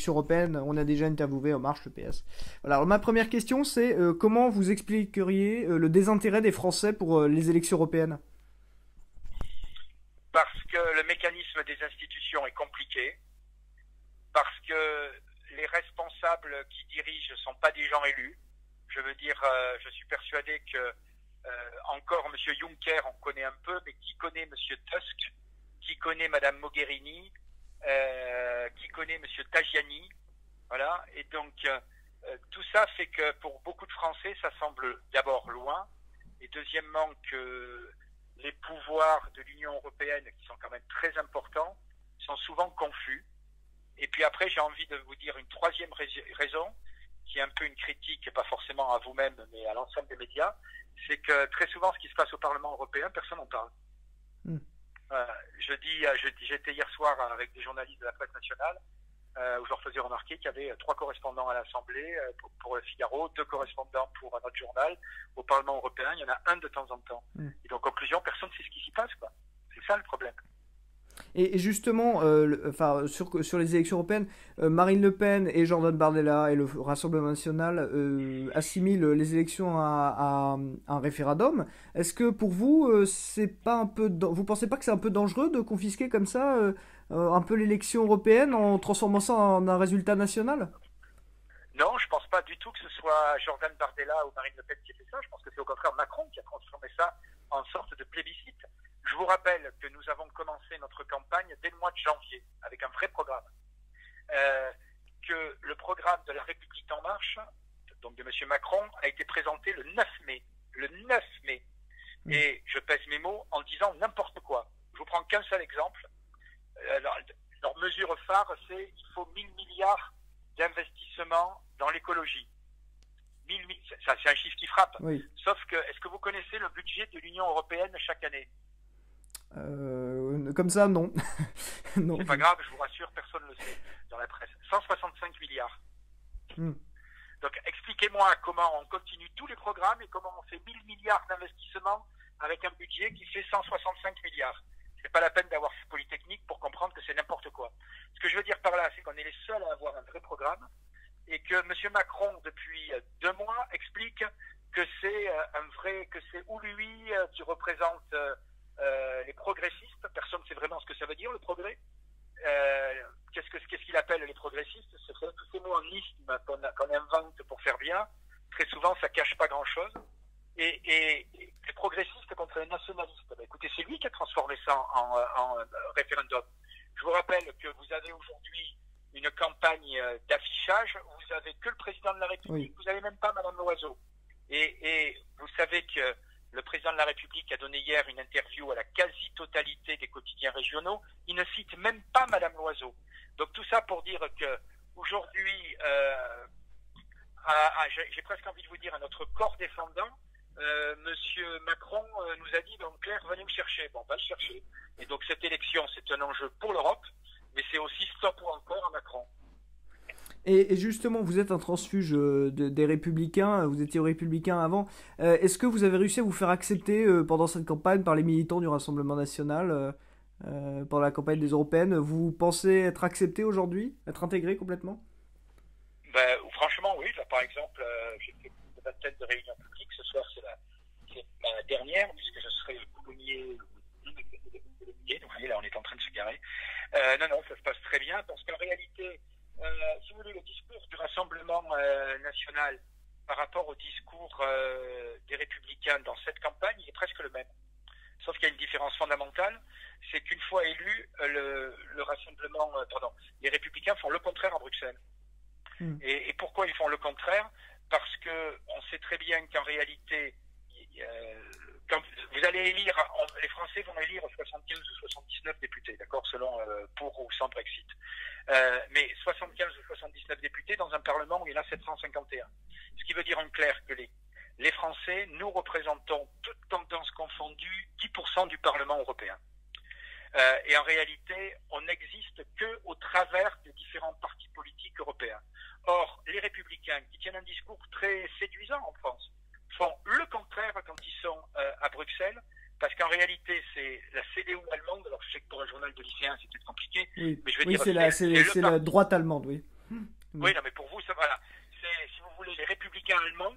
élections européennes. On a déjà interviewé En Marche, le PS. Voilà, alors ma première question, c'est comment vous expliqueriez le désintérêt des Français pour les élections européennes? Parce que le mécanisme des institutions est compliqué, parce que les responsables qui dirigent ne sont pas des gens élus. Je veux dire, je suis persuadé que encore M. Juncker, on connaît un peu, mais qui connaît M. Tusk, qui connaît Mme Mogherini, qui connaît M. Tajani, voilà. Et donc, tout ça fait que pour beaucoup de Français, ça semble d'abord loin, et deuxièmement que les pouvoirs de l'Union européenne, qui sont quand même très importants, sont souvent confus. Et puis après, j'ai envie de vous dire une troisième raison, qui est un peu une critique, pas forcément à vous-même, mais à l'ensemble des médias, c'est que très souvent, ce qui se passe au Parlement européen, personne n'en parle. J'étais hier soir avec des journalistes de la presse nationale, où je leur faisais remarquer qu'il y avait 3 correspondants à l'Assemblée pour le Figaro, 2 correspondants pour un autre journal. Au Parlement européen, il y en a un de temps en temps. Et donc, conclusion, personne ne sait ce qui s'y passe, quoi. C'est ça le problème. Et justement, sur les élections européennes, Marine Le Pen et Jordan Bardella et le Rassemblement national assimilent les élections à un référendum. Est-ce que pour vous, vous pensez pas que c'est un peu dangereux de confisquer comme ça un peu l'élection européenne en transformant ça en un résultat national? Non, je pense pas du tout que ce soit Jordan Bardella ou Marine Le Pen qui ait fait ça. Je pense que c'est au contraire Macron qui a transformé ça en sorte de plébiscite. Je vous rappelle que nous avons commencé notre campagne dès le mois de janvier avec un vrai programme. Que le programme de la République en marche, donc de M. Macron, a été présenté le 9 mai. Le 9 mai. Et je pèse mes mots en disant n'importe quoi. Je vous prends qu'un seul exemple. Leur mesure phare, c'est qu'il faut 1000 milliards d'investissements dans l'écologie. Ça, c'est un chiffre qui frappe. Oui. Sauf que, est-ce que vous connaissez le budget de l'Union européenne chaque année? Comme ça, non. Non. C'est pas grave, je vous rassure, personne ne le sait dans la presse. 165 milliards. Donc, expliquez-moi comment on continue tous les programmes et comment on fait 1000 milliards d'investissements avec un budget qui fait 165 milliards. C'est pas la peine d'avoir fait Polytechnique pour comprendre que c'est n'importe quoi. Ce que je veux dire par là, c'est qu'on est les seuls à avoir un vrai programme et que M. Macron, depuis 2 mois, explique que c'est ou lui qui représente les progressistes. Personne ne sait vraiment ce que ça veut dire, le progrès. Qu'est-ce qu'il appelle les progressistes? C'est tous ces mots en isme qu'on invente pour faire bien. Très souvent, ça cache pas grand-chose. Et les progressistes contre les nationalistes. Ben, écoutez, c'est lui qui a transformé ça en référendum. Je vous rappelle que vous avez aujourd'hui une campagne d'affichage où vous n'avez que le président de la République, vous n'avez même pas Madame Loiseau. Et vous savez que le président de la République a donné hier une interview à la quasi-totalité des quotidiens régionaux. Il ne cite même pas Madame Loiseau. Donc tout ça pour dire que aujourd'hui, j'ai presque envie de vous dire à notre corps défendant, Monsieur Macron nous a dit, donc Claire, venez me chercher. Bon, on va le chercher. Et donc cette élection, c'est un enjeu pour l'Europe, mais c'est aussi stop ou encore à Macron. Et justement, vous êtes un transfuge des Républicains, vous étiez Républicain avant. Est-ce que vous avez réussi à vous faire accepter pendant cette campagne par les militants du Rassemblement national, pendant la campagne des Européennes? Vous pensez être accepté aujourd'hui, être intégré complètement? Franchement, oui. Là, par exemple, j'ai fait une vingtaine de réunions publiques. Ce soir, c'est ma dernière, puisque je serai le coulommier. Donc, vous voyez, là, on est en train de se garer. Non, ça se passe très bien, parce qu'en réalité, si vous voulez, le discours du Rassemblement national par rapport au discours des Républicains dans cette campagne, il est presque le même. Sauf qu'il y a une différence fondamentale, c'est qu'une fois élus, les Républicains font le contraire à Bruxelles. Et pourquoi ils font le contraire? Parce que on sait très bien qu'en réalité, quand vous allez élire, les Français vont élire 75 ou 79 députés, d'accord, selon pour ou sans Brexit. Mais 75 ou 79 députés dans un Parlement où il y en a 751. Ce qui veut dire en clair que les Français, nous représentons, toutes tendances confondues, 10% du Parlement européen. Et en réalité, on n'existe que au travers des différents partis politiques européens. Or, les Républicains, qui tiennent un discours très séduisant en France, font le contraire quand ils sont à Bruxelles, parce qu'en réalité, c'est la CDU allemande. Alors, je sais que pour un journal de lycéens, c'est peut-être compliqué, Oui, mais je veux oui, dire, c'est la droite allemande, oui. Oui, non, mais pour vous, ça, voilà. C'est, si vous voulez, les républicains allemands,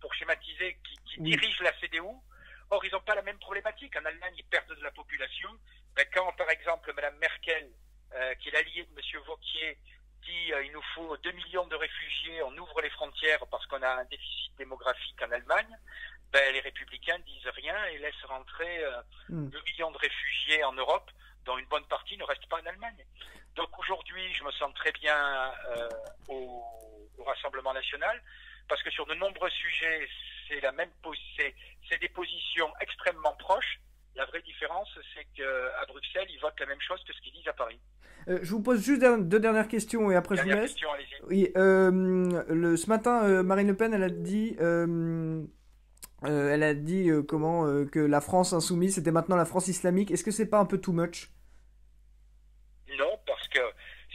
pour schématiser, qui dirigent la CDU. Or, ils n'ont pas la même problématique. En Allemagne, ils perdent de la population. Ben, quand, par exemple, Mme Merkel, qui est l'alliée de M. Wauquiez, dit il nous faut 2 millions de réfugiés, on ouvre les frontières parce qu'on a un déficit démographique en Allemagne, ben, les républicains disent rien et laissent rentrer 2 millions de réfugiés en Europe, dont une bonne partie ne reste pas en Allemagne. Donc aujourd'hui, je me sens très bien au Rassemblement national, parce que sur de nombreux sujets, c'est la même c'est des positions extrêmement proches. La vraie différence, c'est qu'à Bruxelles, ils votent la même chose que ce qu'ils disent à Paris. Je vous pose juste deux dernières questions et après je vous laisse. Question, allez-y. Oui, ce matin, Marine Le Pen, elle a dit que la France insoumise, c'était maintenant la France islamique. Est-ce que c'est pas un peu too much? Non, parce que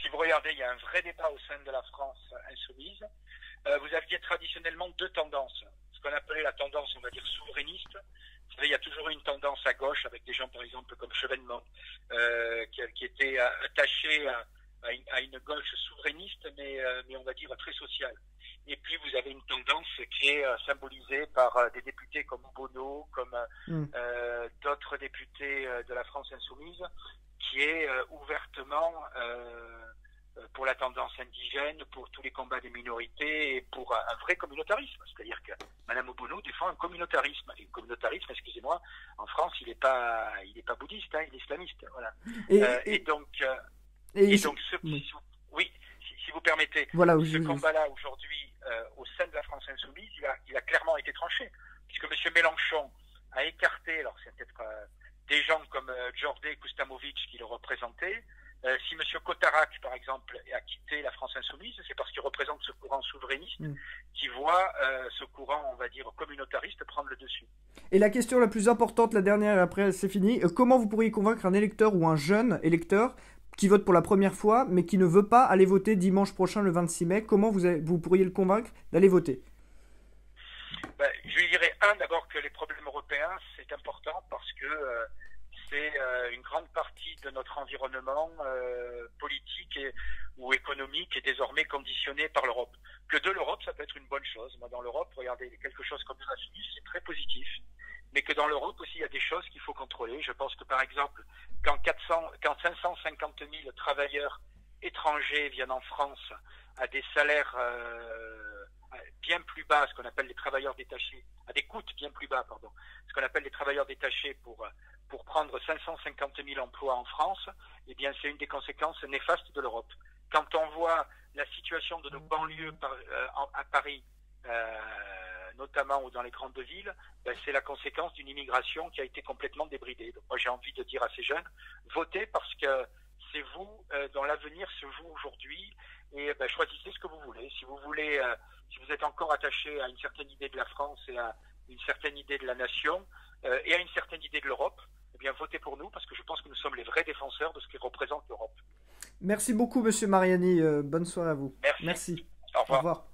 si vous regardez, il y a un vrai débat au sein de la France insoumise. Vous aviez traditionnellement deux tendances. Ce qu'on appelait la tendance, on va dire, souverainiste. Vous savez, il y a toujours eu une tendance à gauche, avec des gens, par exemple, comme Chevènement, qui étaient attachés à une gauche souverainiste, mais on va dire très sociale. Et puis, vous avez une tendance qui est symbolisée par des députés comme Bono, comme d'autres députés de la France insoumise, qui est ouvertement pour la tendance indigène, pour tous les combats des minorités et pour un vrai communautarisme. C'est-à-dire que Mme Obono défend un communautarisme. Et le communautarisme, excusez-moi, en France, il n'est pas bouddhiste, hein, il est islamiste. Voilà. Si vous permettez, voilà, ce combat-là aujourd'hui au sein de la France insoumise, il a clairement été tranché, puisque M. Mélenchon a écarté, alors c'est peut-être des gens comme Jordi Kustamovic qui le représentaient. Si M. Kotarak, par exemple, a quitté la France insoumise, c'est parce qu'il représente ce courant souverainiste qui voit ce courant, on va dire, communautariste prendre le dessus. Et la question la plus importante, la dernière, après c'est fini, comment vous pourriez convaincre un électeur ou un jeune électeur qui vote pour la première fois, mais qui ne veut pas aller voter dimanche prochain, le 26 mai, comment vous pourriez le convaincre d'aller voter? Je lui dirais, d'abord que les problèmes européens, c'est important parce que c'est une grande partie de notre environnement politique ou économique est désormais conditionné par l'Europe. Que de l'Europe, ça peut être une bonne chose. Moi, dans l'Europe, regardez, quelque chose comme la Suisse, c'est très positif. Mais que dans l'Europe aussi, il y a des choses qu'il faut contrôler. Je pense que, par exemple, quand 550 000 travailleurs étrangers viennent en France à des salaires bien plus bas, ce qu'on appelle les travailleurs détachés, à des coûts bien plus bas, pardon, ce qu'on appelle les travailleurs détachés pour prendre 550 000 emplois en France, eh bien, c'est une des conséquences néfastes de l'Europe. Quand on voit la situation de nos banlieues à Paris, notamment ou dans les grandes villes, c'est la conséquence d'une immigration qui a été complètement débridée. Donc moi j'ai envie de dire à ces jeunes, votez parce que c'est vous dont l'avenir se joue aujourd'hui et choisissez ce que vous voulez. Si vous voulez, si vous êtes encore attaché à une certaine idée de la France et à une certaine idée de la nation et à une certaine idée de l'Europe, eh bien votez pour nous parce que je pense que nous sommes les vrais défenseurs de ce qui représente l'Europe. Merci beaucoup Monsieur Mariani, bonne soirée à vous. Merci. Au revoir.